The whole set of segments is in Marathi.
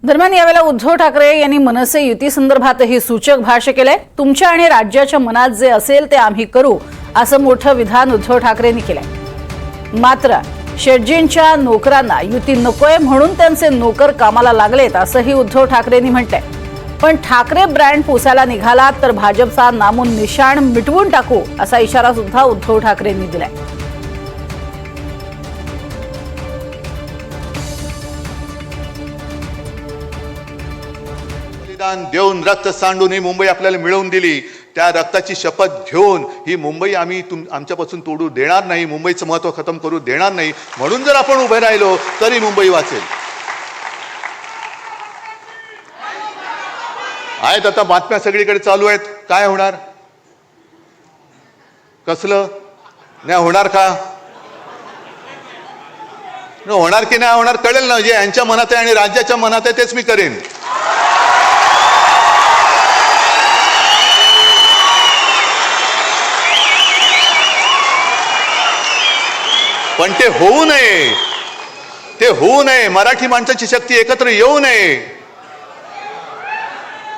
दरम्यान यावेळेला उद्धव ठाकरे यांनी मनसे युती संदर्भातही सूचक भाष्य केलंय। तुमच्या आणि राज्याच्या मनात जे असेल ते आम्ही करू असं मोठं विधान उद्धव ठाकरेंनी केलंय। मात्र शेटजींच्या नोकरांना युती नकोय म्हणून त्यांचे नोकर कामाला लागलेत असंही उद्धव ठाकरेंनी म्हटलंय। पण ठाकरे ब्रँड पुसायला निघालात तर भाजपचा नामून निशाण मिटवून टाकू असा इशारा सुद्धा उद्धव ठाकरेंनी दिलाय। बलिदान देऊन रक्त सांडून ही मुंबई आपल्याला मिळवून दिली। त्या रक्ताची शपथ घेऊन ही मुंबई आम्ही आमच्यापासून तोडू देणार नाही, मुंबईचं महत्त्व खतम करू देणार नाही। म्हणून जर आपण उभे राहिलो तरी मुंबई वाचेल। आहेत आता बातम्या सगळीकडे चालू आहेत, काय होणार, कसलं नाही होणार का, होणार की नाही होणार कळेल ना। जे यांच्या मनात आहे आणि राज्याच्या मनात आहे तेच मी करेन। पण ते होऊ नये, ते होऊ नये। मराठी माणसाची शक्ती एकत्र येऊ नये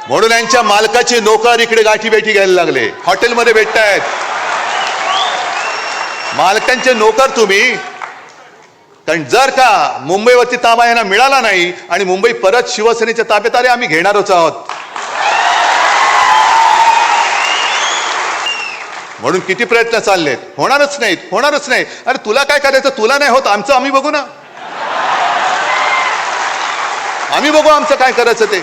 म्हणून यांच्या मालकाचे नोकर इकडे गाठीभेटी घ्यायला लागले, हॉटेलमध्ये भेटतायत। मालकांचे नोकर तुम्ही, कारण जर का मुंबईवरती ताबा यांना मिळाला नाही आणि मुंबई परत शिवसेनेच्या ताब्यात आले आम्ही घेणारच आहोत। म्हणून किती प्रयत्न चाललेत, होणारच नाहीत, होणारच नाही। अरे तुला काय करायचं, तुला नाही होत, आमचं आम्ही बघू ना, आम्ही बघू आमचं काय करायचं ते।